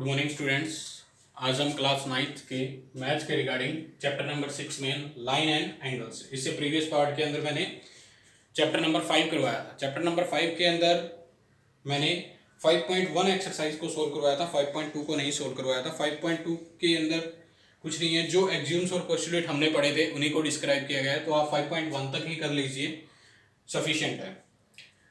Good morning students. आज हम class 9th के मैथ्स के रिगार्डिंग चैप्टर नंबर 6 में लाइन एंड एंगल्स, इससे प्रीवियस पार्ट के अंदर मैंने चैप्टर नंबर 5 करवाया था। चैप्टर नंबर 5 के अंदर मैंने 5.1 एक्सरसाइज को सोल्व करवाया था, 5.2 को नहीं सोल्व करवाया था। 5.2 के अंदर कुछ नहीं है, जो एक्सियोम्स और पोस्टुलेट हमने पढ़े थे उन्हीं को डिस्क्राइब किया गया है, तो आप 5.1 तक ही कर लीजिए, सफिशिएंट है।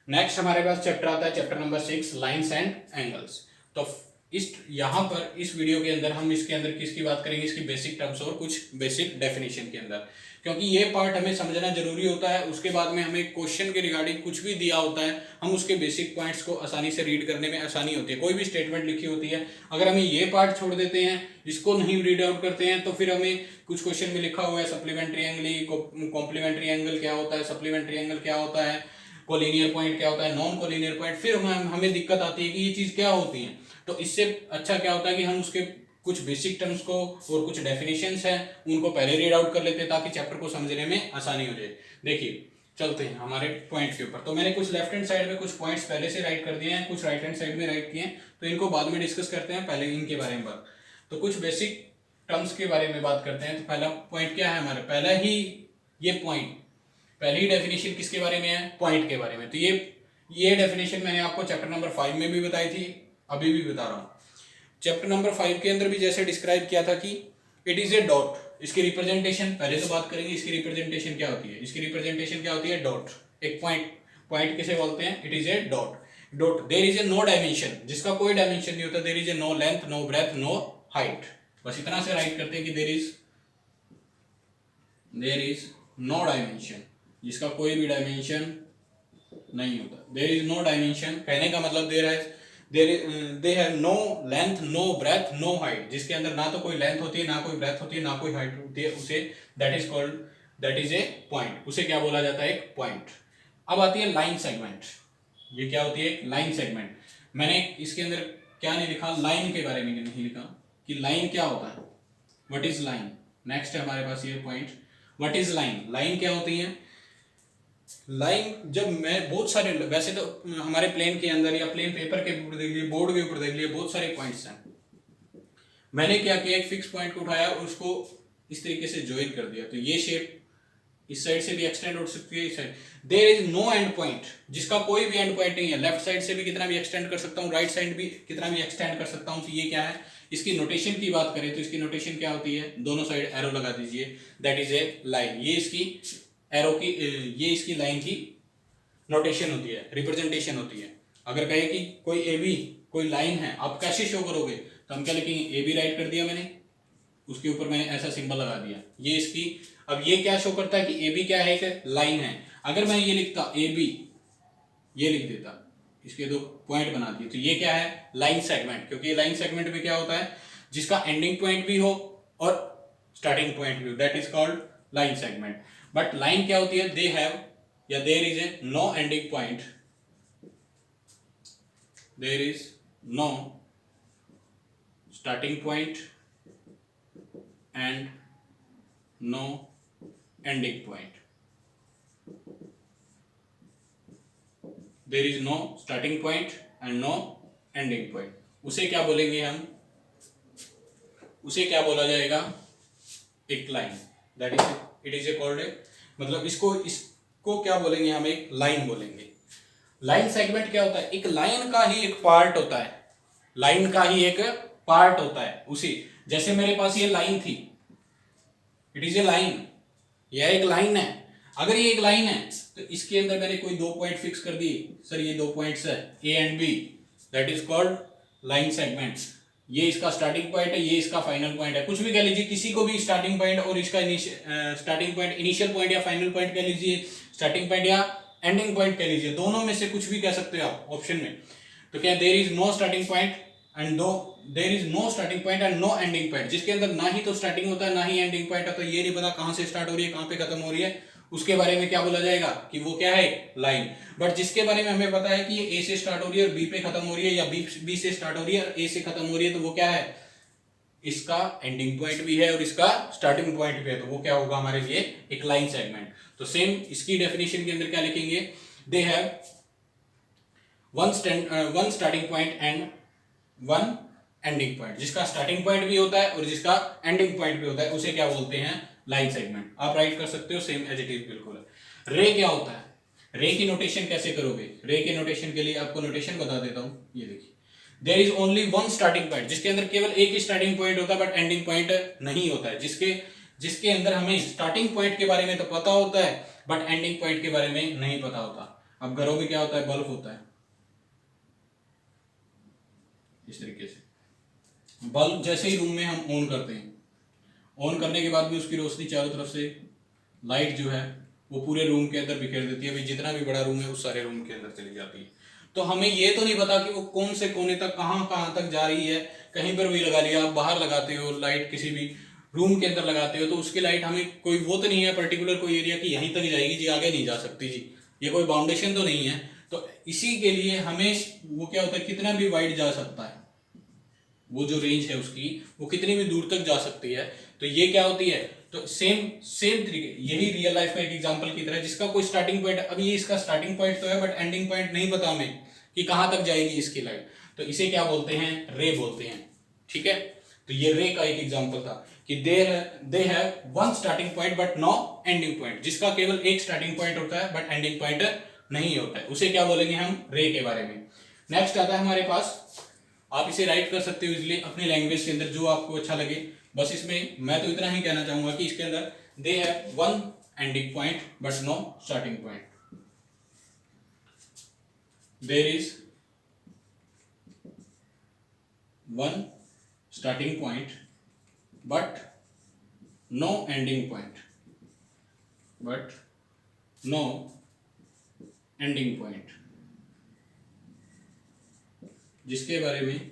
नेक्स्ट हमारे पास चैप्टर आता है chapter number 6 lines and angles. तो इस यहाँ पर इस वीडियो के अंदर हम इसके अंदर किसकी बात करेंगे, इसकी बेसिक टर्म्स और कुछ बेसिक डेफिनेशन के अंदर, क्योंकि ये पार्ट हमें समझना जरूरी होता है। उसके बाद में हमें क्वेश्चन के रिगार्डिंग कुछ भी दिया होता है, हम उसके बेसिक पॉइंट्स को आसानी से रीड करने में आसानी होती है। कोई भी स्टेटमेंट लिखी होती है, अगर हमें ये पार्ट छोड़ देते हैं, इसको नहीं रीड आउट करते हैं, तो फिर हमें कुछ क्वेश्चन में लिखा हुआ है सप्लीमेंट्री एंगल, कॉम्प्लीमेंट्री एंगल क्या होता है, सप्लीमेंट्री एंगल क्या होता है, कोलिनियर पॉइंट क्या होता है, नॉन कोलिनियर पॉइंट, फिर हमें दिक्कत आती है कि ये चीज क्या होती है। तो इससे अच्छा क्या होता है कि हम उसके कुछ बेसिक टर्म्स को और कुछ डेफिनेशंस हैं उनको पहले रीड आउट कर लेते हैं, ताकि चैप्टर को समझने में आसानी हो जाए। देखिए चलते हैं हमारे पॉइंट के ऊपर। तो मैंने कुछ लेफ्ट हैंड साइड में कुछ पॉइंट्स पहले से राइट कर दिए हैं, कुछ राइट हैंड साइड में राइट किए हैं, तो इनको बाद में डिस्कस करते हैं, पहले इनके बारे में बात। तो कुछ बेसिक टर्म्स के बारे में बात करते हैं। तो पहला पॉइंट क्या है हमारा, पहला ही ये पॉइंट, पहली डेफिनेशन किसके बारे में है, पॉइंट के बारे में। तो ये डेफिनेशन मैंने आपको चैप्टर नंबर 5 में भी बताई थी, अभी भी बता रहा हूँ। चैप्टर नंबर 5 के अंदर भी जैसे डिस्क्राइब किया था कि इट इज ए डॉट। इसकी रिप्रेजेंटेशन पहले तो बात करेंगे, इसकी रिप्रेजेंटेशन क्या होती है। इसकी रिप्रेजेंटेशन क्या होती है, डॉट। एक पॉइंट किसे बोलते हैं, it is a dot. Dot there is a no dimension, जिसका कोई डायमेंशन नहीं होता। There is a no length, no breadth, no height. बस इतना से राइट करते हैं कि देयर इज नो डायमेंशन, जिसका कोई भी डायमेंशन नहीं होता। देयर इज नो डायमेंशन कहने का मतलब they have no length, no breadth, no height, जिसके अंदर ना तो कोई लेंथ होती है, ना कोई ब्रेथ होती है, ना कोई हाइट होती है, उसे दैट इज ए पॉइंट। उसे क्या बोला जाता है, एक पॉइंट। अब आती है लाइन सेगमेंट। ये क्या होती है, लाइन सेगमेंट। मैंने इसके अंदर क्या नहीं लिखा, लाइन के बारे में नहीं लिखा कि लाइन क्या होता है, व्हाट इज लाइन। नेक्स्ट है हमारे पास ये point, what is line. Line क्या होती है, लाइन जब मैं बहुत सारे, वैसे तो हमारे प्लेन के अंदर या प्लेन पेपर के ऊपर देख लिए, बोर्ड के ऊपर देख लिए, बहुत सारे पॉइंट्स हैं। मैंने क्या किया, एक फिक्स पॉइंट को उठाया और उसको इस तरीके से ज्वाइन कर दिया। तो ये शेप इस साइड से भी एक्सटेंड हो सकती है, इस side. There is no end point, जिसका कोई भी एंड पॉइंट नहीं है। लेफ्ट साइड से भी कितना भी एक्सटेंड कर सकता हूँ, राइट साइड भी कितना भी एक्सटेंड कर सकता हूँ। तो ये क्या है, इसकी नोटेशन की बात करें तो इसकी नोटेशन क्या होती है, दोनों साइड एरो लगा दीजिए, दैट इज ए लाइन। ये इसकी एरो की, ये इसकी लाइन की नोटेशन होती है, रिप्रेजेंटेशन होती है। अगर कहे कि कोई ए बी कोई लाइन है, आप कैसे शो करोगे, तो हम क्या लिखेंगे, ए बी राइट कर दिया मैंने, उसके ऊपर मैंने ऐसा सिंबल लगा दिया, ये इसकी। अब ये क्या शो करता है कि ए बी क्या है, एक लाइन है। अगर मैं ये लिखता ए बी, ये लिख देता, इसके दो पॉइंट बना दिए, तो ये क्या है, लाइन सेगमेंट। क्योंकि लाइन सेगमेंट में क्या होता है, जिसका एंडिंग पॉइंट भी हो और स्टार्टिंग पॉइंट भी हो, that is called line segment. But line क्या होती है, दे हैव या there is a no ending point, there is no starting point and no ending point. There is no starting point and no ending point. उसे क्या बोलेंगे हम, उसे क्या बोला जाएगा, एक line. That is it is a called a, मतलब इसको क्या बोलेंगे हम, एक लाइन बोलेंगे। लाइन सेगमेंट क्या होता है, एक लाइन का ही एक पार्ट होता है, लाइन का ही एक पार्ट होता है उसी। जैसे मेरे पास ये लाइन थी, इट इज ए लाइन, यह एक लाइन है। अगर ये एक लाइन है तो इसके अंदर मैंने कोई दो पॉइंट फिक्स कर दिए, सर ये दो पॉइंट्स है A and B, that is called line segment. ये इसका स्टार्टिंग पॉइंट है, ये इसका फाइनल पॉइंट है, कुछ भी कह लीजिए, किसी को भी स्टार्टिंग पॉइंट और इसका स्टार्टिंग पॉइंट, इनिशियल पॉइंट या फाइनल पॉइंट कह लीजिए, स्टार्टिंग पॉइंट या एंडिंग पॉइंट कह लीजिए, दोनों में से कुछ भी कह सकते हो आप ऑप्शन में। तो क्या, there is no starting point and there is no starting point and no ending point, जिसके अंदर ना ही तो स्टार्टिंग होता है ना ही एंडिंग पॉइंट है, तो ये नहीं पता कहां से स्टार्ट हो रही है कहां पे खत्म हो रही है, उसके बारे में क्या बोला जाएगा कि वो क्या है, लाइन। बट जिसके बारे में हमें पता है कि ये ए से स्टार्ट हो रही है और बी पे खत्म हो रही है, या बी से स्टार्ट हो रही है और ए से खत्म हो रही है, तो वो क्या है, इसका एंडिंग पॉइंट भी है और इसका स्टार्टिंग पॉइंट भी है, तो वो क्या होगा हमारे लिए, एक लाइन सेगमेंट। तो सेम इसकी डेफिनेशन के अंदर क्या लिखेंगे, दे have one starting point and one ending point, जिसका स्टार्टिंग पॉइंट भी होता है और जिसका एंडिंग पॉइंट भी होता है, उसे क्या बोलते हैं, लाइन सेगमेंट। आप राइट कर सकते हो सेम एज इट इज, बिल्कुल। रे क्या होता है, रे की नोटेशन कैसे करोगे, रे के नोटेशन के लिए आपको नोटेशन बता देता हूं, ये देखिए, there is only one starting point, जिसके अंदर केवल एक ही स्टार्टिंग पॉइंट होता है बट एंडिंग पॉइंट नहीं होता है। जिसके जिसके अंदर हमें स्टार्टिंग पॉइंट के बारे में तो पता होता है बट एंडिंग पॉइंट के बारे में नहीं पता होता। अब घरों में क्या होता है, बल्ब होता है इस तरीके से, बल्ब जैसे ही रूम में हम ऑन करते हैं, ऑन करने के बाद भी उसकी रोशनी चारों तरफ से लाइट जो है वो पूरे रूम के अंदर बिखेर देती है, भाई जितना भी बड़ा रूम है उस सारे रूम के अंदर चली जाती है। तो हमें ये तो नहीं पता कि वो कौन से कोने तक कहाँ कहाँ तक जा रही है, कहीं पर भी लगा लिया, आप बाहर लगाते हो लाइट, किसी भी रूम के अंदर लगाते हो तो उसकी लाइट हमें कोई वो तो नहीं है पर्टिकुलर कोई एरिया की यहीं तक जाएगी जी, आगे नहीं जा सकती जी, ये कोई बाउंडेशन तो नहीं है। तो इसी के लिए हमें वो क्या होता है, कितना भी वाइड जा सकता है, वो जो रेंज है उसकी वो कितनी भी दूर तक जा सकती है। तो ये क्या होती है, तो सेम सेम तरीके, यही रियल लाइफ का एक एग्जांपल की तरह, जिसका कोई स्टार्टिंग पॉइंट, अब ये इसका स्टार्टिंग पॉइंट तो है बट एंडिंग पॉइंट नहीं पता हमें कि कहां तक जाएगी इसकी लाइट, तो इसे क्या बोलते हैं, रे बोलते हैं। ठीक है, तो ये रे का एक एग्जांपल था कि they have one starting point but no ending point, जिसका केवल एक स्टार्टिंग पॉइंट होता है बट एंडिंग पॉइंट नहीं होता है, उसे क्या बोलेंगे हम, रे के बारे में। नेक्स्ट आता है हमारे पास, आप इसे राइट कर सकते हो इजिली अपनी लैंग्वेज के अंदर जो आपको अच्छा लगे। बस इसमें मैं तो इतना ही कहना चाहूंगा कि इसके अंदर they have one ending point but no starting point, there is one starting point but no ending point, but no ending point, जिसके बारे में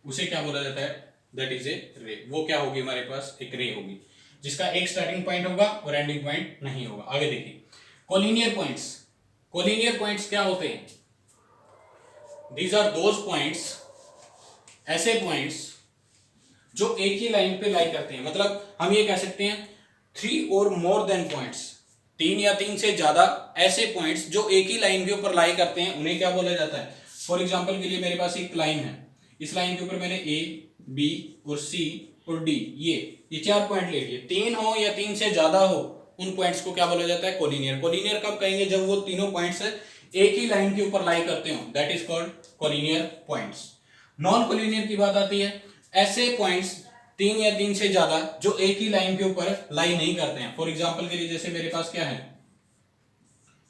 उसे क्या बोला जाता है, दैट इज ए रे। वो क्या होगी हमारे पास, एक रे होगी जिसका एक स्टार्टिंग पॉइंट होगा और एंडिंग पॉइंट नहीं होगा। आगे देखिए, कोलिनियर पॉइंट्स, कोलिनियर पॉइंट्स क्या होते हैं, दीज आर दोज पॉइंट्स, ऐसे पॉइंट्स जो एक ही लाइन पे लाई करते हैं, मतलब हम ये कह सकते हैं थ्री और मोर देन पॉइंट्स, तीन या तीन से ज्यादा ऐसे पॉइंट्स जो एक ही लाइन के ऊपर लाई करते हैं, उन्हें क्या बोला जाता है। फॉर एग्जाम्पल के लिए मेरे पास एक लाइन है, इस लाइन के ऊपर मैंने ए बी और सी और डी ये चार पॉइंट ले लिए, तीन हो या तीन से ज्यादा हो, उन पॉइंट्स को क्या बोला जाता है, कोलिनियर। कोलिनियर कब कहेंगे, जब वो तीनों पॉइंट्स एक ही लाइन के ऊपर लाई करते हो, that is called collinear points. Non collinear की बात आती है, ऐसे पॉइंट्स तीन या तीन से ज्यादा जो एक ही लाइन के ऊपर लाई नहीं करते हैं। फॉर एग्जाम्पल के लिए जैसे मेरे पास क्या है,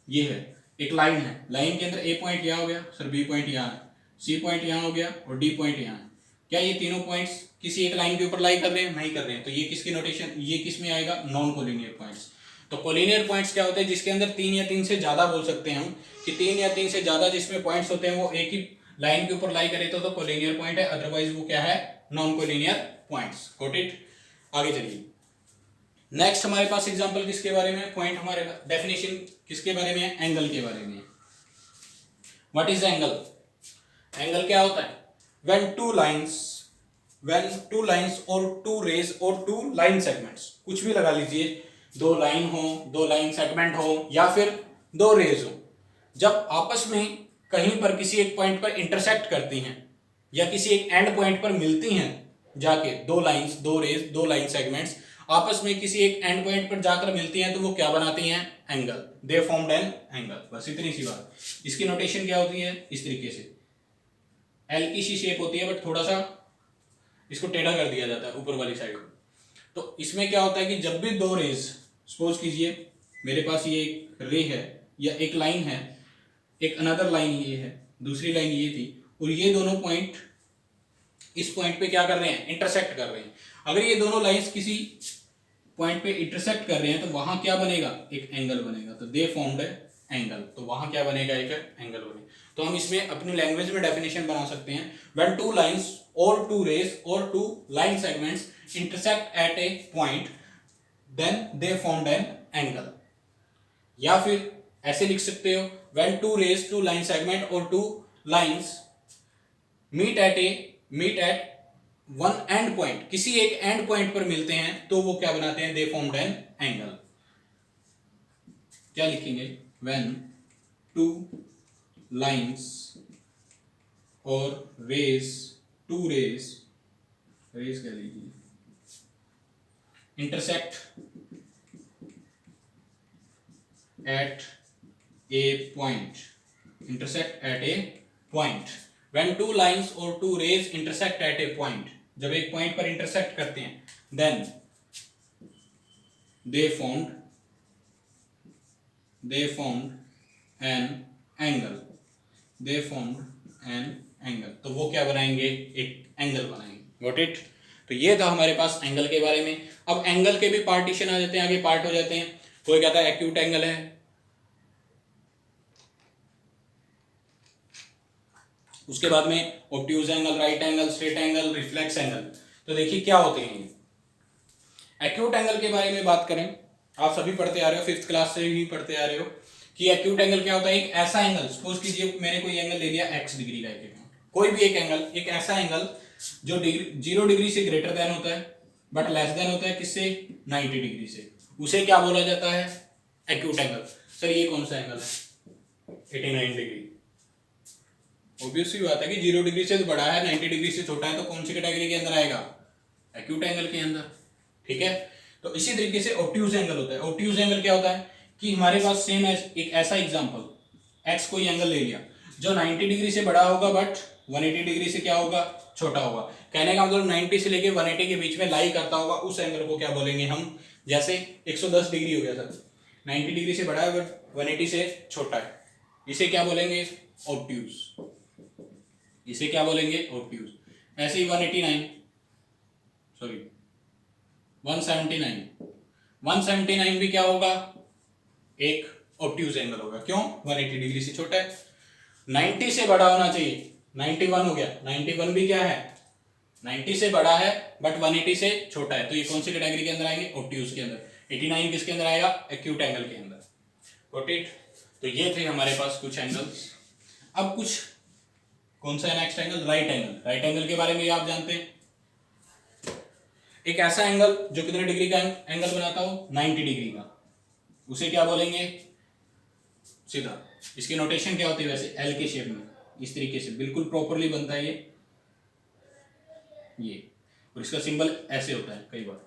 ये है एक लाइन है, लाइन के अंदर ए पॉइंट यहाँ हो गया सर, बी पॉइंट यहाँ है, सी पॉइंट यहाँ हो गया और डी पॉइंट यहाँ है। क्या ये तीनों पॉइंट्स किसी एक लाइन के ऊपर लाई कर रहे हैं, नहीं कर रहे हैं, तो ये किसकी नोटेशन, ये किस में आएगा, नॉन कोलिनियर पॉइंट्स। तो कोलिनियर पॉइंट्स क्या होते हैं, जिसके अंदर तीन या तीन से ज्यादा बोल सकते हैं हम, कि तीन या तीन से ज्यादा जिसमें पॉइंट्स होते हैं वो एक ही लाइन के ऊपर लाई करे तो कोलिनियर पॉइंट है, अदरवाइज वो क्या है, non collinear points. Got it. आगे चलिए, नेक्स्ट हमारे पास एग्जांपल किसके बारे में, पॉइंट हमारे डेफिनेशन किसके बारे में है, एंगल के बारे में। व्हाट इज एंगल, एंगल क्या होता है, व्हेन टू लाइंस और टू रेज और टू लाइन सेगमेंट्स, कुछ भी लगा लीजिए, दो लाइन हो, दो लाइन सेगमेंट हो या फिर दो रेज हो, जब आपस में कहीं पर किसी एक पॉइंट पर इंटरसेक्ट करती हैं या किसी एक एंड पॉइंट पर मिलती हैं जाके, दो लाइंस, दो रेज, दो लाइन सेगमेंट्स आपस में किसी एक एंड पॉइंट पर जाकर मिलती हैं, तो वो क्या बनाती हैं, angle, they formed an angle. बस इतनी सी बात। इसकी नोटेशन क्या होती है, इस तरीके से, एल की सी शेप होती है बट थोड़ा सा इसको टेढ़ा कर दिया जाता है ऊपर वाली साइड को। तो इसमें क्या होता है कि जब भी दो रेज, सपोज कीजिए मेरे पास ये एक रे है या एक लाइन है, एक अनदर लाइन ये है, दूसरी लाइन ये थी, और ये दोनों पॉइंट इस पॉइंट पे क्या कर रहे हैं, इंटरसेक्ट कर रहे हैं। अगर ये दोनों लाइंस किसी पॉइंट पे इंटरसेक्ट कर रहे हैं तो वहां क्या बनेगा, एक एंगल बनेगा, तो दे फॉर्म्ड एंगल, तो वहां क्या बनेगा, एक एंगल बनेगा। तो हम इसमें अपनी लैंग्वेज में डेफिनेशन बना सकते हैं, व्हेन टू लाइंस और टू रेज और two line segments intersect at a point then they formed an angle. या फिर ऐसे लिख सकते हो, when two rays, two line segment और two lines meet at one end point, किसी एक एंड पॉइंट पर मिलते हैं तो वो क्या बनाते हैं, दे फॉर्म्ड एन एंगल। क्या लिखेंगे, व्हेन टू लाइंस और रेज टू रेज रेज कह लीजिए intersect at a point, intersect at a point, when two lines or two rays intersect at a point, जब एक पॉइंट पर इंटरसेक्ट करते हैं, then they formed an angle, तो वो क्या बनाएंगे, एक एंगल बनाएंगे। Got it? तो ये था हमारे पास एंगल के बारे में। अब एंगल के भी पार्टीशन आ जाते हैं, आगे पार्ट हो जाते हैं। कोई कहता है एक्यूट एंगल है, उसके बाद में obtuse angle, right angle, straight angle, reflex angle. तो देखिए क्या होते हैं। एक्यूट एंगल के बारे में बात करें, आप सभी पढ़ते आ रहे हो, 5th क्लास से ही पढ़ते आ रहे हो कि एक्यूट एंगल क्या होता है। एक ऐसा एंगल, सपोज कीजिए मैंने कोई एंगल ले लिया x डिग्री का, कोई भी एक एंगल, एक ऐसा एंगल जो 0 डिग्री से ग्रेटर देन होता है बट लेस देन होता है किससे, 90 डिग्री से, उसे क्या बोला जाता है, एक्यूट एंगल। सर ये कौन सा एंगल है, 89 डिग्री। ऑब्वियस सी बात है कि 0 डिग्री से बड़ा है, 90 डिग्री से छोटा है, तो कौन सी कैटेगरी के अंदर आएगा, एक्यूट एंगल के अंदर। ठीक है, तो इसी तरीके से ऑब्ट्यूज एंगल होता है। ऑब्ट्यूज एंगल क्या होता है कि हमारे पास सेम एक ऐसा एग्जांपल, एक्स कोई एंगल ले लिया जो 90 डिग्री से बड़ा होगा बट 180 डिग्री से क्या होगा, छोटा होगा। कहने का मतलब 90 से लेके 180 के बीच में लाई करता होगा, उस एंगल को क्या बोलेंगे हम। जैसे 110 डिग्री हो गया सर, 90 डिग्री से बड़ा है बट 180 से छोटा है, इसे क्या बोलेंगे, ऑब्ट्यूज। इसे क्या बोलेंगे, ऑब्ट्यूज। ऐसे ही 179 भी क्या होगा, एक ऑब्ट्यूज एंगल होगा। क्यों, 180 डिग्री से छोटा है। 90 से बड़ा होना चाहिए, 91 हो गया, 91 भी क्या है, 90 से बड़ा है बट 180 से छोटा है, तो ये कौन सी कैटेगरी के अंदर आएंगे, ऑब्ट्यूज के अंदर। 89 किसके अंदर आएगा, एक्यूट एंगल के अंदर। Got it. तो ये थे हमारे पास कुछ एंगल्स। अब कुछ, कौन सा है next angle, right angle. Right angle के बारे में आप जानते हैं, एक ऐसा एंगल जो कितने डिग्री का एंगल बनाता हो, 90 डिग्री का, उसे क्या बोलेंगे, सीधा। इसकी नोटेशन क्या होती है वैसे, एल के शेप में, इस तरीके से बिल्कुल प्रॉपरली बनता है ये, और इसका सिंबल ऐसे होता है कई बार,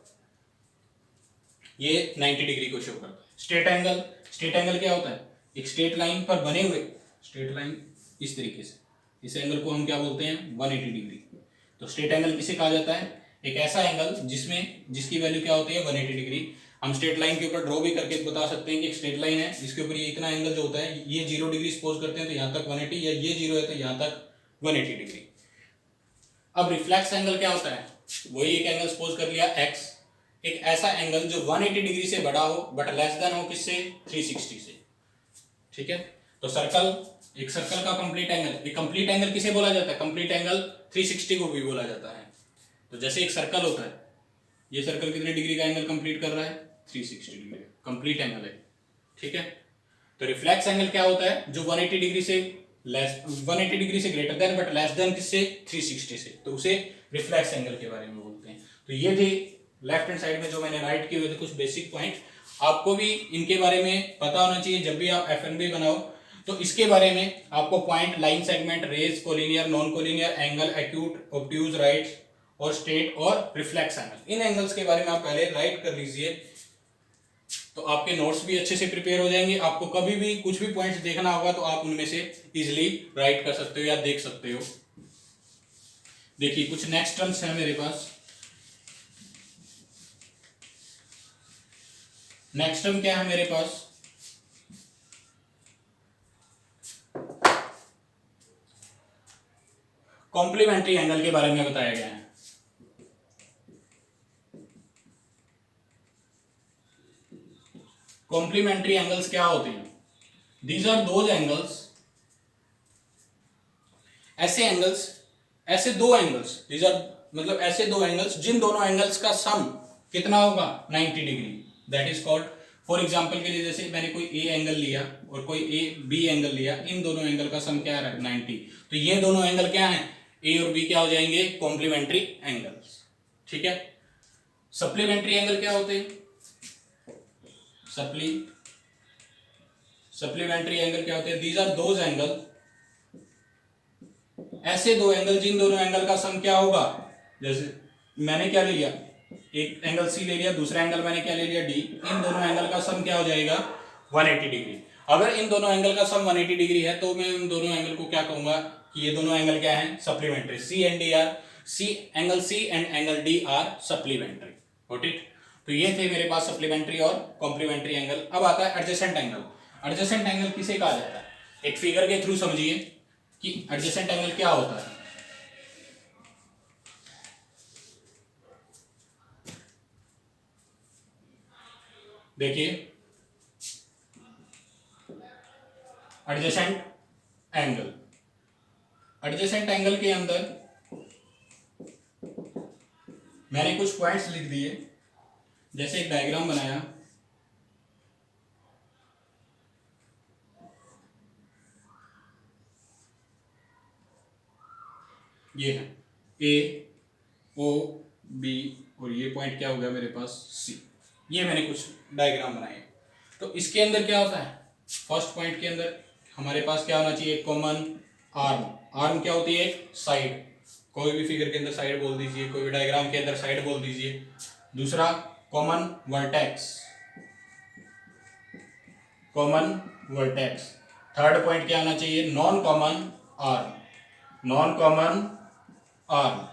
ये 90 डिग्री को शो करता है। स्ट्रेट एंगल, स्ट्रेट एंगल क्या होता है, एक स्ट्रेट लाइन पर बने हुए, स्ट्रेट लाइन इस तरीके से, इस एंगल को हम क्या बोलते हैं, 180 डिग्री। तो स्ट्रेट एंगल किसे कहा जाता है, एक ऐसा एंगल जिसकी वैल्यू क्या होती है, 180 डिग्री। हम स्ट्रेट लाइन के ऊपर ड्रॉ भी करके बता सकते हैं कि एक स्ट्रेट लाइन है जिसके ऊपर ये इतना एंगल जो होता है, ये 0 डिग्री सपोज करते हैं तो यहाँ तक 180, या ये 0 है तो यहाँ तक 180 डिग्री। अब रिफ्लेक्स एंगल क्या होता है, वही एक एंगल सपोज कर लिया x, एक ऐसा एंगल जो 180 डिग्री से बड़ा हो बट लेस देन हो किससे, 360 से। ठीक है, तो सर्कल, एक सर्कल का कंप्लीट एंगल, एक कंप्लीट एंगल किसे बोला जाता है, कंप्लीट एंगल 360 को भी बोला जाता है। तो जैसे एक सर्कल होता है, ये सर्कल कितने डिग्री का एंगल कंप्लीट कर रहा है, 360 डिग्री, कंप्लीट एंगल है। ठीक है, तो रिफ्लेक्स एंगल क्या होता है, जो 180 डिग्री से लेस, 180 डिग्री से greater than but less than किससे, 360 से, तो उसे रिफ्लेक्स एंगल के बारे में बोलते हैं। तो ये थे लेफ्ट हैंड साइड में जो मैंने राइट किए हुए थे कुछ बेसिक पॉइंट, आपको भी इनके बारे में पता होना चाहिए। जब भी आप एफएनबी बनाओ तो इसके बारे में आपको point, line segment, rays, collinear, non collinear, angle, acute, obtuse, right और स्ट्रेट और रिफ्लेक्स एंगल, इन एंगल्स के बारे में आप पहले राइट कर लीजिए, तो आपके नोट्स भी अच्छे से प्रिपेयर हो जाएंगे। आपको कभी भी कुछ भी पॉइंट्स देखना होगा तो आप उनमें से इजीली राइट कर सकते हो या देख सकते हो। देखिए कुछ नेक्स्ट टर्म्स है मेरे पास। नेक्स्ट टर्म क्या है मेरे पास, कॉम्प्लीमेंट्री एंगल के बारे में बताया गया है। कॉम्प्लीमेंट्री एंगल्स क्या होते हैं, दीज आर दोज एंगल्स, ऐसे दो एंगल्स, दीज आर मतलब ऐसे दो एंगल्स जिन दोनों एंगल्स का सम कितना होगा, 90 degree, that is called. For example के लिए जैसे मैंने कोई ए एंगल लिया और कोई ए बी एंगल लिया, इन दोनों एंगल का सम क्या है, 90, तो ये दोनों एंगल क्या है, ए और बी क्या हो जाएंगे, कॉम्प्लीमेंट्री एंगल्स। ठीक है, सप्लीमेंट्री एंगल क्या होते हैं, सप्लीमेंट्री एंगल क्या होते हैं, दीज आर दोज एंगल ऐसे दो एंगल, जिन दोनों एंगल का सम क्या होगा, जैसे मैंने क्या ले लिया, एक एंगल सी ले लिया, दूसरा एंगल मैंने क्या ले लिया डी, इन दोनों एंगल का सम क्या हो जाएगा 180 डिग्री। अगर इन दोनों एंगल का सम 180 डिग्री है तो मैं इन दोनों एंगल को क्या कहूंगा कि ये दोनों एंगल क्या हैं, supplementary. C and D are, C angle C and angle D are supplementary. Got it. तो ये थे मेरे पास सप्लीमेंट्री और कॉम्प्लीमेंट्री एंगल। अब आता है एडजेसेंट एंगल। एडजेसेंट एंगल किसे कहा जाता है, एक फिगर के थ्रू समझिए कि एडजेसेंट एंगल क्या होता है। देखिए एडजेसेंट एंगल, एडजेसेंट एंगल के अंदर मैंने कुछ पॉइंट्स लिख दिए, जैसे एक डायग्राम बनाया, ये है ए ओ बी और ये पॉइंट क्या हो गया मेरे पास सी। ये मैंने कुछ डायग्राम बनाए। तो इसके अंदर क्या होता है, फर्स्ट पॉइंट के अंदर हमारे पास क्या होना चाहिए, कॉमन आर्म। आर्म क्या होती है, एक साइड। कोई भी फिगर के अंदर साइड बोल दीजिए, कोई भी डायग्राम के अंदर साइड बोल दीजिए। दूसरा common vertex, common vertex. Third point क्या होना चाहिए, non common arm, non common arm.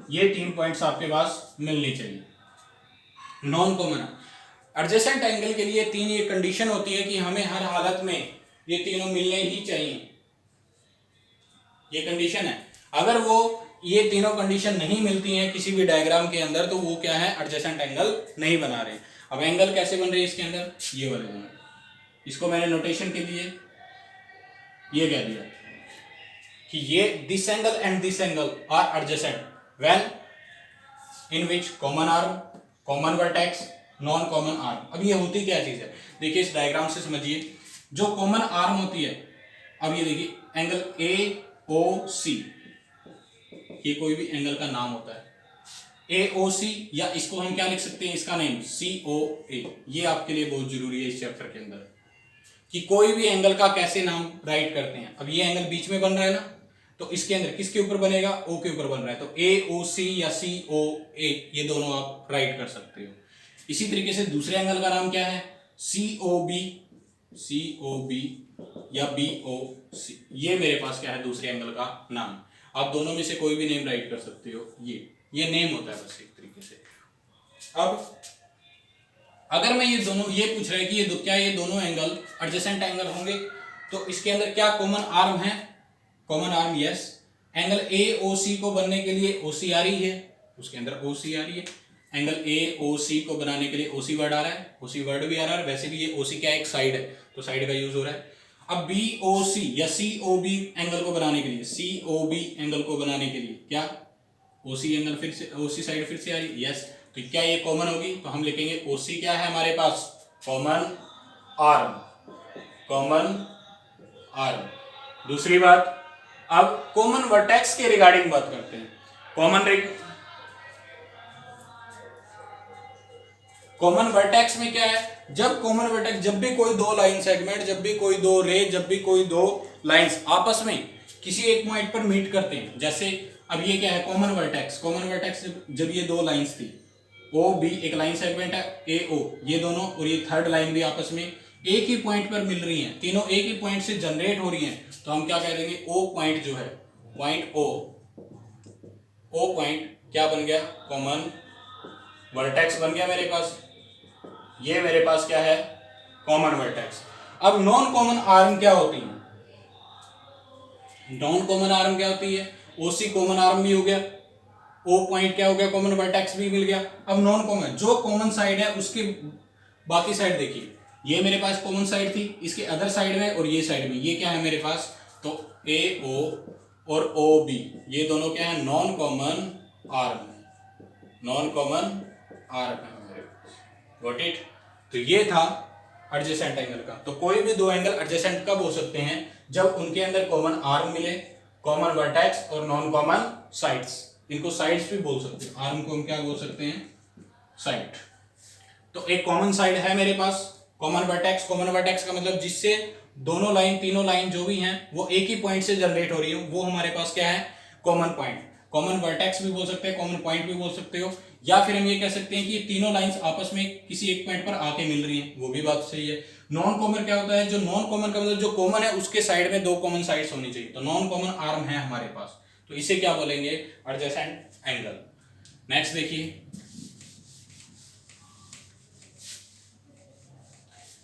ये 3 पॉइंट्स आपके पास मिलनी चाहिए। नॉन कॉमन एडजेसेंट एंगल के लिए 3 ये कंडीशन होती है कि हमें हर हालत में ये तीनों मिलने ही चाहिए, ये कंडीशन है। अगर वो ये तीनों कंडीशन नहीं मिलती हैं किसी भी डायग्राम के अंदर तो वो क्या है, एडजेसेंट एंगल नहीं बना रहे। अब एंगल कैसे बन रहे हैं इसके अंदर, ये वाले बन रहे। इसको मैंने नोटेशन के लिए ये कह दिया कि ये this angle and this angle are adjacent when in which common arm, common vertex, non common arm. अब ये होती क्या चीज है, देखिए इस डायग्राम से समझिए। जो कॉमन आर्म होती है, अब ये देखिए एंगल ए ओ सी, ये कोई भी एंगल का नाम होता है ए ओ सी, या इसको हम क्या लिख सकते हैं, इसका नेम सी ओ ए। ये आपके लिए बहुत जरूरी है इस चैप्टर के अंदर कि कोई भी एंगल का कैसे नाम राइट करते हैं। अब ये एंगल बीच में बन रहा है ना, तो इसके अंदर किसके ऊपर बनेगा, ओ के ऊपर बन रहा है, तो ए ओ सी या सी ओ ए, ये दोनों आप राइट कर सकते हो। इसी तरीके से दूसरे एंगल का नाम क्या है, सी ओ बी, सी ओ बी या बी ओ सी। ये मेरे पास क्या है दूसरे एंगल का नाम। आप दोनों में से कोई भी नेम राइट कर सकते हो, ये नेम होता है बस एक तरीके से। अब अगर मैं ये दोनों, ये पूछ रहा है कि क्या ये दोनों एंगल एडजेसेंट एंगल होंगे, तो इसके अंदर क्या कॉमन आर्म है, common arm yes. Angle A O C को बनने के लिए ओ सी आ रही है, उसके अंदर ओ सी आ रही है। एंगल ए ओ सी को बनाने के लिए ओ सी वर्ड आ रहा है, ओ सी वर्ड भी आ रहा है। वैसे भी ये ओ सी क्या एक साइड है, तो साइड का यूज हो रहा है। अब बी ओ सी या सी ओ बी एंगल को बनाने के लिए, सी ओ बी एंगल को बनाने के लिए क्या ओ सी एंगल फिर से, ओ सी साइड फिर से आ रही है यस। तो क्या ये कॉमन होगी, तो हम लिखेंगे ओ सी क्या है हमारे पास, कॉमन आर्म, कॉमन आर्म। दूसरी बात, अब कॉमन वर्टेक्स के रिगार्डिंग बात करते हैं। कॉमन वर्टेक्स में क्या है, जब कॉमन वर्टेक्स, जब भी कोई दो लाइन सेगमेंट, जब भी कोई दो रे, जब भी कोई दो लाइंस आपस में किसी एक पॉइंट पर मीट करते हैं, जैसे अब ये क्या है कॉमन वर्टेक्स। कॉमन वर्टेक्स जब ये दो लाइंस थी, ओ बी एक लाइन सेगमेंट है, ए ओ, ये दोनों और ये थर्ड लाइन भी आपस में एक ही पॉइंट पर मिल रही हैं, तीनों एक ही पॉइंट से जनरेट हो रही हैं, तो हम क्या कह देंगे, ओ पॉइंट जो है, पॉइंट ओ, ओ पॉइंट क्या बन गया, कॉमन वर्टेक्स बन गया मेरे पास। ये मेरे पास क्या है, कॉमन वर्टेक्स। अब नॉन कॉमन आर्म क्या होती है, नॉन कॉमन आर्म क्या होती है, ओसी कॉमन आर्म भी हो गया, ओ पॉइंट क्या हो गया, कॉमन वर्टेक्स भी मिल गया। अब नॉन कॉमन, जो कॉमन साइड है उसके बाकी साइड देखिए, ये मेरे पास कॉमन साइड थी, इसके अदर साइड में और ये साइड में ये क्या है मेरे पास, तो ए ओ और ओ बी, ये दोनों क्या है, non common arm, non common arm है मेरे पास। Got it. तो ये था एडजेसेंट एंगल का। तो कोई भी दो एंगल एडजेसेंट कब हो सकते हैं, जब उनके अंदर कॉमन आर्म मिले, कॉमन वर्टेक्स और नॉन कॉमन साइड्स। इनको साइड्स भी बोल सकते हैं, आर्म को हम क्या बोल सकते हैं, साइड। तो एक कॉमन साइड है मेरे पास, कॉमन वर्टेक्स। कॉमन वर्टेक्स का मतलब जिससे दोनों लाइन तीनों लाइन जो भी हैं वो एक ही पॉइंट से जनरेट हो रही हो, वो हमारे पास क्या है, कॉमन पॉइंट। कॉमन वर्टेक्स भी बोल सकते हैं, कॉमन पॉइंट भी बोल सकते हो, या फिर हम ये कह सकते हैं कि ये तीनों लाइंस आपस में किसी एक पॉइंट पर आके मिल रही हैं, वो भी बात सही है। नॉन कॉमन क्या होता है, जो नॉन कॉमन का मतलब जो कॉमन है उसके साइड में दो कॉमन साइड्स होनी चाहिए, तो नॉन कॉमन आर्म है हमारे पास, तो इसे क्या बोलेंगे, एडजेसेंट एंगल। नेक्स्ट देखिए,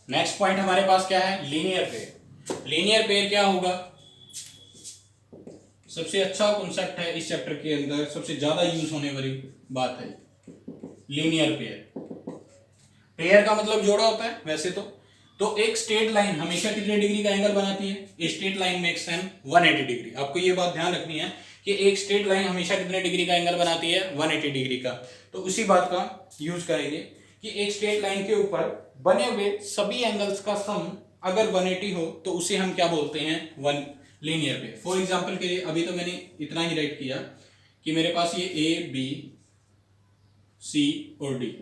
नेक्स्ट पॉइंट हमारे पास क्या है, लीनियर पेयर। लीनियर पेयर क्या होगा, सबसे अच्छा कॉन्सेप्ट है इस चैप्टर के अंदर, सबसे ज्यादा यूज होने वाली बात है लीनियर पेयर। पेयर का मतलब जोड़ा होता है वैसे तो एक स्ट्रेट लाइन हमेशा कितने डिग्री का एंगल बनाती है, straight line makes an 180 degree. आपको ये बात ध्यान रखनी है कि एक स्ट्रेट लाइन हमेशा कितने डिग्री का एंगल बनाती है, 180 डिग्री का। तो उसी बात का यूज करेंगे कि एक स्ट्रेट लाइन के ऊपर बने हुए सभी एंगल्स का सम अगर 180 हो तो उसे हम क्या बोलते हैं, one linear pair. For example के लिए अभी तो मैंने इतना ही राइट किया कि मेरे पास ये ए बी सी और डी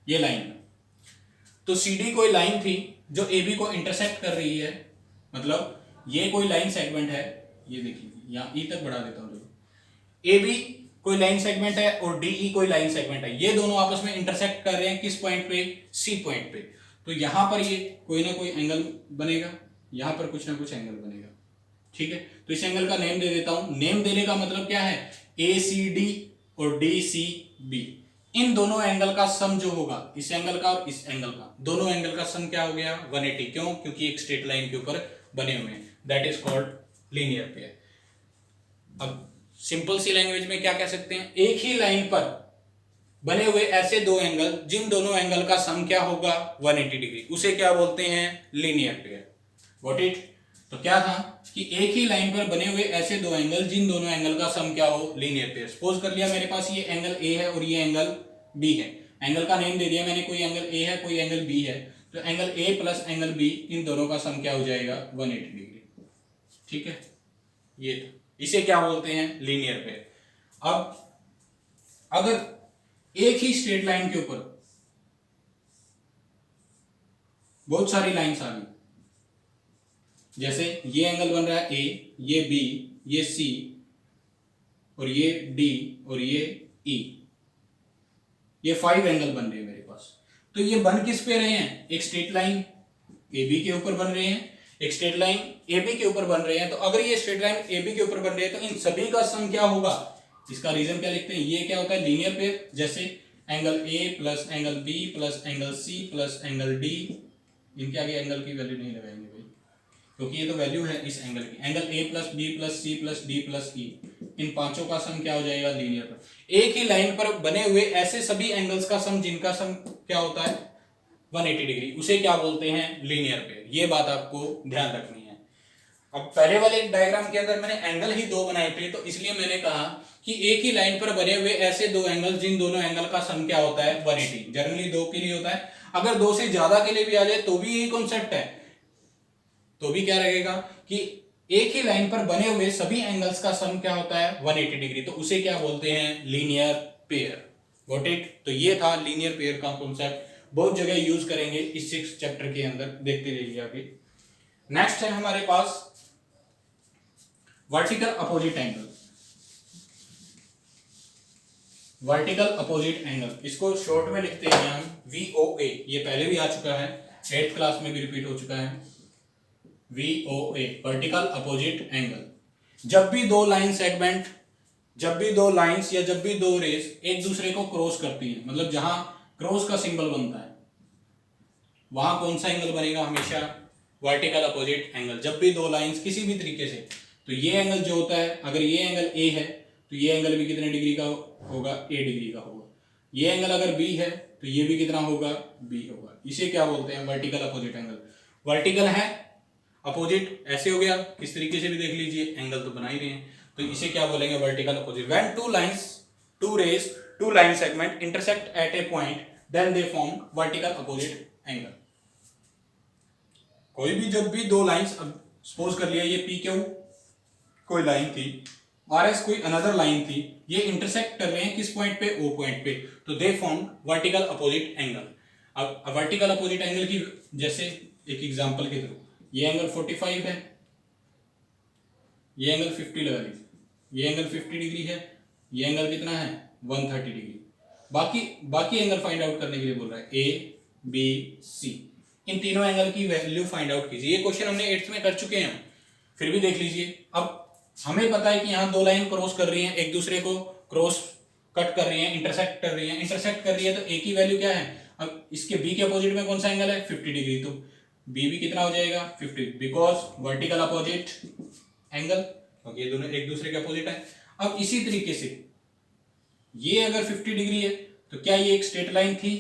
ये लाइन, तो सी डी कोई लाइन थी जो ए बी को इंटरसेक्ट कर रही है, मतलब ये कोई लाइन सेगमेंट है, ये देखिए यहाँ ई तक बढ़ा देता हूँ, ए बी कोई लाइन सेगमेंट है और डी ई कोई लाइन सेगमेंट है, ये दोनों आपस में इंटरसेक्ट कर रहे हैं किस पॉइंट पे, सी पॉइंट पे। तो यहां पर ये कोई ना कोई एंगल बनेगा, यहां पर कुछ ना कुछ एंगल बनेगा, ठीक है। तो इस एंगल का नेम दे देता हूं, नेम देने का मतलब क्या है, ए सी डी और डी सी बी, इन दोनों एंगल का सम जो होगा, इस एंगल का और इस एंगल का, दोनों एंगल का सम क्या हो गया, 180। क्यों, क्योंकि एक स्ट्रेट लाइन के ऊपर बने हुए हैं, that is called linear pair. अब सिंपल सी लैंग्वेज में क्या कह सकते हैं, एक ही लाइन पर बने हुए ऐसे दो एंगल जिन दोनों एंगल का सम क्या होगा, 180 डिग्री, उसे क्या बोलते हैं, लीनियर पेयर। Got it. तो क्या था कि एक ही लाइन पर बने हुए ऐसे दो एंगल जिन दोनों एंगल का सम क्या हो, लीनियर पेयर। सपोज कर लिया मेरे पास ये एंगल ए है और ये एंगल बी है, एंगल का नेम दे दिया मैंने, कोई एंगल ए है कोई एंगल बी है, तो angle A plus angle be in दोनों का सम क्या हो जाएगा, 180 डिग्री, ठीक है। ये था, इसे क्या बोलते हैं, लीनियर पेयर। अब अगर एक ही स्ट्रेट लाइन के ऊपर बहुत सारी लाइंस आ गई, जैसे ये एंगल बन रहा है ए, ये बी, ये सी और ये डी और ये ई, ये 5 एंगल बन रहे हैं मेरे पास। तो ये बन किस पे रहे हैं, एक स्ट्रेट लाइन ए बी के ऊपर बन रहे हैं, एक स्ट्रेट लाइन ए बी के ऊपर बन रहे हैं। तो अगर ये स्ट्रेट लाइन ए बी के ऊपर बन रही है तो इन सभी का सम क्या होगा, इसका रीजन क्या लिखते हैं, ये क्या होता है, लीनियर पेयर। जैसे angle A plus angle B plus angle C plus angle D, इनके आगे एंगल की वैल्यू नहीं लगाएंगे भाई, क्योंकि ये तो वैल्यू है इस एंगल की। Angle A plus B plus C plus D plus E, इन पांचों का सम क्या हो जाएगा, लीनियर पेयर। एक ही लाइन पर बने हुए ऐसे सभी एंगल्स का सम जिनका सम क्या होता है, 180 डिग्री, उसे क्या बोलते हैं, लीनियर पेयर। ये बात आपको ध्यान रखनी है। अब पहले वाले डायग्राम के अंदर मैंने एंगल ही दो बनाए थे, तो इसलिए मैंने कहा कि एक ही लाइन पर बने हुए ऐसे दो एंगल जिन दोनों एंगल का सम क्या होता है, 180। जनरली दो के लिए होता है, अगर दो से ज्यादा के लिए भी आ जाए तो भी यही कॉन्सेप्ट है, तो भी क्या रहेगा कि एक ही लाइन पर बने हुए सभी एंगल्स का सम क्या होता है, 180 डिग्री, तो उसे क्या बोलते हैं, लीनियर पेयर। Got it. तो ये था लीनियर पेयर का कॉन्सेप्ट, बहुत जगह यूज करेंगे इस 6 चैप्टर के अंदर, देखते रहिए अभी। नेक्स्ट है हमारे पास vertical opposite angle. Vertical opposite angle, इसको शॉर्ट में लिखते हैं हम VOA। ये पहले भी आ चुका है, 8th क्लास में भी रिपीट हो चुका है, VOA, वर्टिकल अपोजिट एंगल। जब भी दो लाइन सेगमेंट, जब भी दो लाइंस या जब भी दो रेस एक दूसरे को क्रॉस करती हैं, मतलब जहां क्रॉस का सिंबल बनता है वहां कौन सा एंगल बनेगा, हमेशा वर्टिकल अपोजिट एंगल। जब भी दो लाइंस किसी भी तरीके से, तो ये एंगल जो होता है, अगर ये एंगल ए है तो ये एंगल भी कितने डिग्री का होगा, ए डिग्री का होगा। ये एंगल अगर बी है तो ये भी कितना होगा, बी होगा। इसे क्या बोलते हैं, वर्टिकल अपोजिट एंगल। वर्टिकल है, अपोजिट ऐसे हो गया, किस तरीके से भी देख लीजिए, एंगल तो बना ही रहे हैं, तो इसे क्या बोलेंगे, vertical opposite. When two lines, two rays, two line segment intersect at a point then they form vertical opposite angle. कोई भी जब भी दो लाइंस, सपोज कर लिया ये पी क्यू कोई लाइन थी, आर एस कोई अनदर लाइन थी, ये इंटरसेक्ट कर रहे हैं किस पॉइंट पे, ओ पॉइंट पे, तो दे फॉर्म वर्टिकल अपोजिट एंगल। अब वर्टिकल अपोजिट एंगल की जैसे एक एग्जांपल के थ्रू, ये एंगल 45 है, ये एंगल 50 लगा लीजिए, ये एंगल 50 डिग्री है, ये एंगल कितना है 130 डिग्री। बाकी बाकी एंगल फाइंड आउट करने के लिए बोल रहा है ए बी सी, इन तीनों एंगल की वैल्यू फाइंड आउट कीजिए। ये क्वेश्चन हमने 8th में कर चुके हैं, फिर भी देख लीजिए। अब हमें पता है कि यहाँ दो लाइन क्रॉस कर रही हैं, एक दूसरे को क्रॉस कट कर रही हैं, इंटरसेक्ट कर रही हैं। इंटरसेक्ट कर रही है तो ए की वैल्यू क्या है, अब इसके बी के अपोजिट में कौन सा एंगल है 50 डिग्री, तो बी भी कितना हो जाएगा 50, बिकॉज वर्टिकल अपोजिट एंगल, क्योंकि ये दोनों एक दूसरे के अपोजिट है। अब इसी तरीके से ये अगर 50 डिग्री है तो क्या ये एक स्ट्रेट लाइन थी,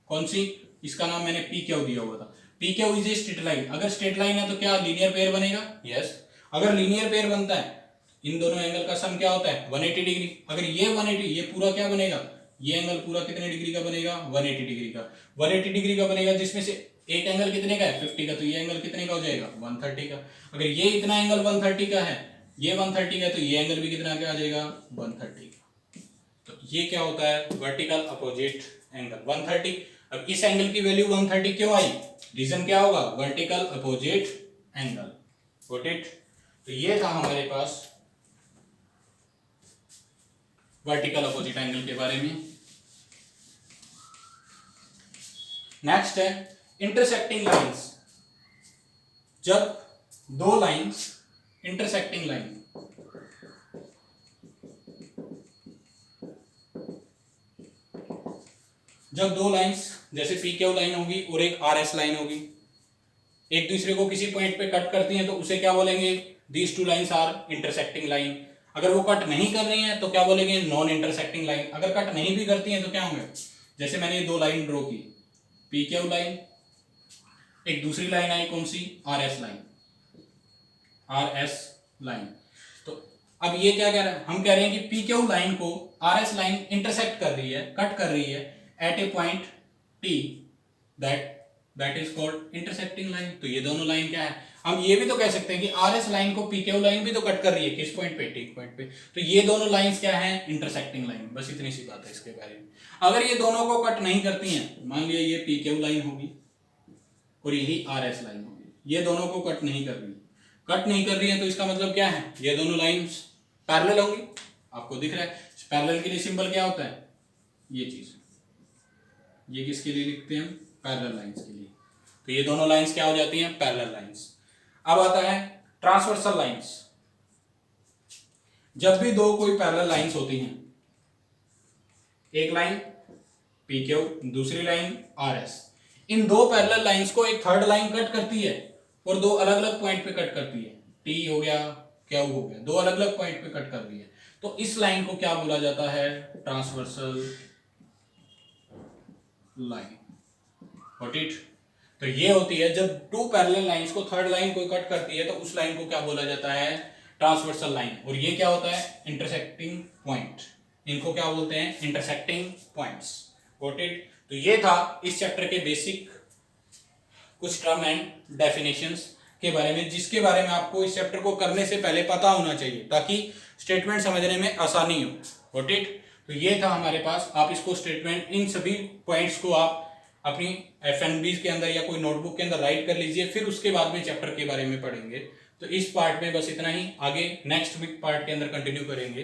कौन सी, इसका नाम मैंने पी क्यू दिया हुआ था। P Q is a straight line, अगर स्ट्रेट लाइन है तो क्या लीनियर पेयर बनेगा, यस। अगर लीनियर पेयर बनता है इन दोनों एंगल का सम क्या होता है 180 डिग्री। अगर ये 180, ये पूरा क्या बनेगा, ये एंगल पूरा कितने डिग्री का बनेगा 180 डिग्री का, 180 डिग्री का बनेगा, जिसमें से एक एंगल कितने का है 50 का, तो ये एंगल कितने का हो जाएगा 130 का। अगर ये इतना एंगल 130 का है, ये 130 का है, तो ये एंगल भी कितना का आ जाएगा 130 का। तो ये क्या होता है वर्टिकल अपोजिट एंगल 130। अब इस एंगल की वैल्यू 130 क्यों आई, रीजन क्या होगा vertical opposite angle, got it. तो ये था हमारे पास वर्टिकल अपोजिट एंगल के बारे में। नेक्स्ट है इंटरसेक्टिंग लाइंस। जब दो लाइंस इंटरसेक्टिंग लाइन, जब दो लाइंस जैसे पी क्यू लाइन होगी और एक आर एस लाइन होगी, एक दूसरे को किसी पॉइंट पे कट करती हैं तो उसे क्या बोलेंगे, these two lines are intersecting line. अगर वो कट नहीं कर रही हैं तो क्या बोलेंगे नॉन इंटरसेक्टिंग लाइन। अगर कट नहीं भी करती हैं तो क्या होंगे, जैसे मैंने ये दो लाइन ड्रॉ की, पी क्यू लाइन, एक दूसरी लाइन आई कौन सी R S line, R S line. तो अब ये क्या कह रहा है, हम कह रहे हैं कि पी क्यू लाइन को आर एस लाइन इंटरसेक्ट कर रही है, कट कर रही है at a point T, that is called intersecting line. तो ये दोनों लाइन क्या है, हम ये भी तो कह सकते हैं कि आर एस लाइन को पी क्यू लाइन भी तो कट कर रही है, किस पॉइंट पे टी पॉइंट पे। तो ये दोनों लाइंस क्या है इंटरसेक्टिंग लाइन, बस इतनी सी बात है इसके बारे में। अगर ये दोनों को कट नहीं करती हैं, मान लिया ये पी क्यू लाइन होगी और यही आर एस लाइन होगी, ये दोनों को कट नहीं कर रही, कट नहीं कर रही है तो इसका मतलब क्या है, ये दोनों लाइंस पैरेलल होंगी। आपको दिख रहा है पैरेलल के लिए सिंबल क्या होता है, ये चीज, ये किसके लिए लिखते हैं हम पैरेलल लाइंस के लिए। तो ये दोनों लाइंस क्या हो जाती हैं पैरेलल लाइंस। अब आता है ट्रांसवर्सल लाइंस। जब भी दो कोई पैरेलल लाइंस होती हैं, एक लाइन पी क्यू, दूसरी लाइन आर एस, इन दो पैरेलल लाइंस को एक थर्ड लाइन कट करती है और दो अलग अलग पॉइंट पे कट करती है, टी हो गया क्यू हो गया, दो अलग अलग पॉइंट पे कट कर रही है, तो इस लाइन को क्या बोला जाता है ट्रांसवर्सल लाइन, गॉट इट। तो ये होती है जब टू पैरेलल लाइंस को थर्ड लाइन कोई कट करती है तो उस लाइन को क्या बोला जाता है ट्रांसवर्सल लाइन। और ये क्या होता है इंटरसेक्टिंग पॉइंट, इनको क्या बोलते हैं इंटरसेक्टिंग पॉइंट्स, गॉट इट। तो ये था इस चैप्टर के बेसिक कुछ टर्म एंड डेफिनेशंस के बारे में, जिसके बारे में आपको इस चैप्टर को करने से पहले पता होना चाहिए ताकि स्टेटमेंट समझने में आसानी हो, गॉट इट। तो ये था हमारे पास, आप इसको स्टेटमेंट इन सभी पॉइंट्स को आप अपनी FNB के अंदर या कोई नोटबुक के अंदर राइट कर लीजिए, फिर उसके बाद में चैप्टर के बारे में पढ़ेंगे। तो इस पार्ट में बस इतना ही, आगे नेक्स्ट वीक पार्ट के अंदर कंटिन्यू करेंगे।